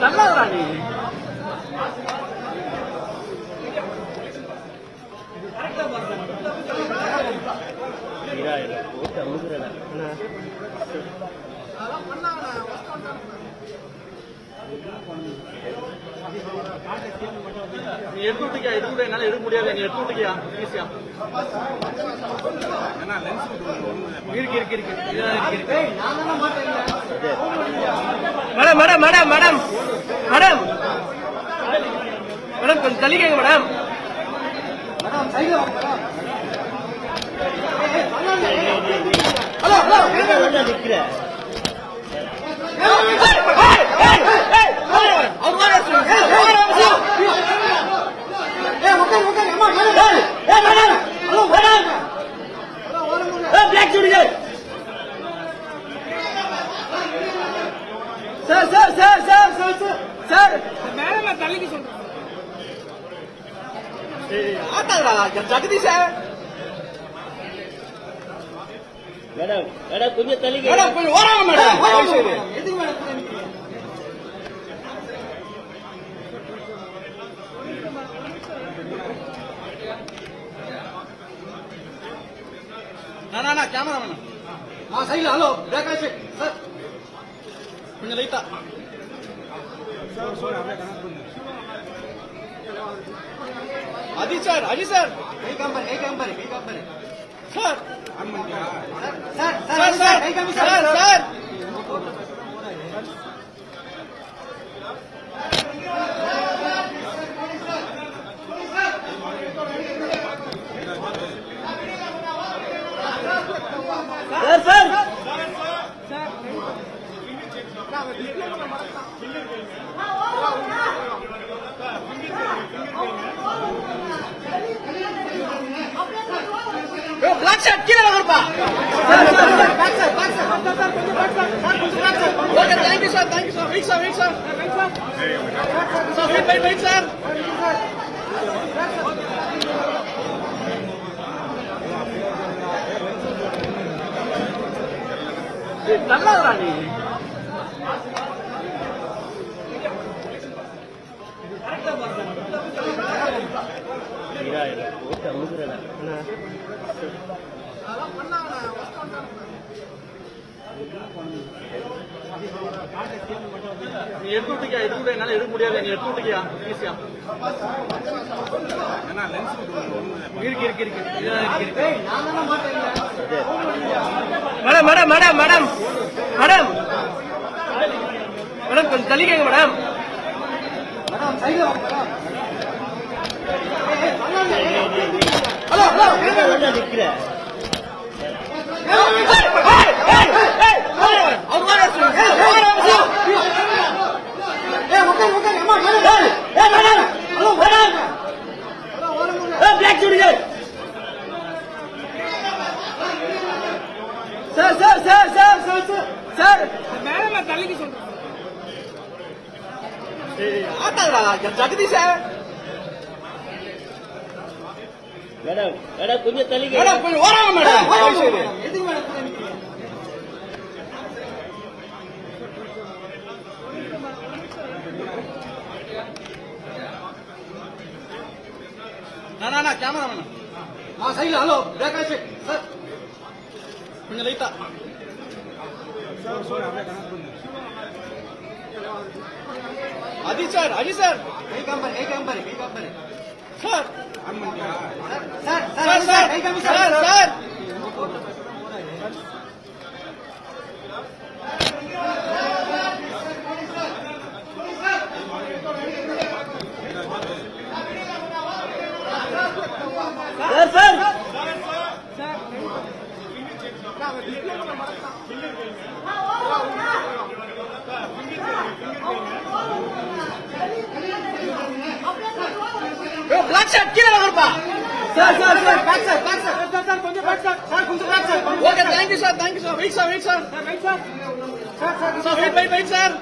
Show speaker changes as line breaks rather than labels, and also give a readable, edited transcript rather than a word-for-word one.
நல்லா நீ நீ எடுத்து விட்டுக்கியா எடுத்து என்னால எடுக்க முடியாது நீ எடுத்து விட்டுக்கியா ஈஸியா இருக்கு இருக்கு இருக்கு madam madam madam madam madam madam கொஞ்சம் தள்ளிக்கங்க மேடம் ஹலோ ஹலோ நிக்கிறேன் sir sir sir sir sir sir madam தள்ளிக்க சொல்றேன் ஆட்டாடா ஜெகதீஷ் மேடம் மேடம் கொஞ்சம் தள்ளிக்க மேடம் கொஞ்சம் ஓராங்க மேடம் எதுக்கு மேடம் ना कैमरा मैन हाँ सही हेलो ब्रेक सर कुछ लाइटा अजी सर कई काम पर sir sir sir sir sir black shirt किला लगरपा okay thank you sir wait sir wait sir நல்லா நீ நீ எடுத்து விட்டுக்கியா எடுத்து என்னால எடுக்க முடியாது நீ எடுத்து விட்டுக்கியா ஈஸியா இருக்கு இருக்கு இருக்கு madam madam madam madam madam madam கொஞ்சம் தள்ளிக்கங்க மேடம் ஹலோ ஹலோ நிக்கிறேன் sir sir sir sir sir sir madam தள்ளிக்க சொல்றேன் ஆட்டாடா ஜெகதீஷ் மேடம் மேடம் கொஞ்சம் தள்ளிக்க மேடம் கொஞ்சம் ஓராங்க மேடம் எதுக்கு மேடம் ना कैमरा मैन हाँ सही हेलो ब्रेक सर कुछ लाइटा अजी सर कई काम पर sir sir sir sir black shirt किला लगरपा sir okay thank you sir wait sir wait sir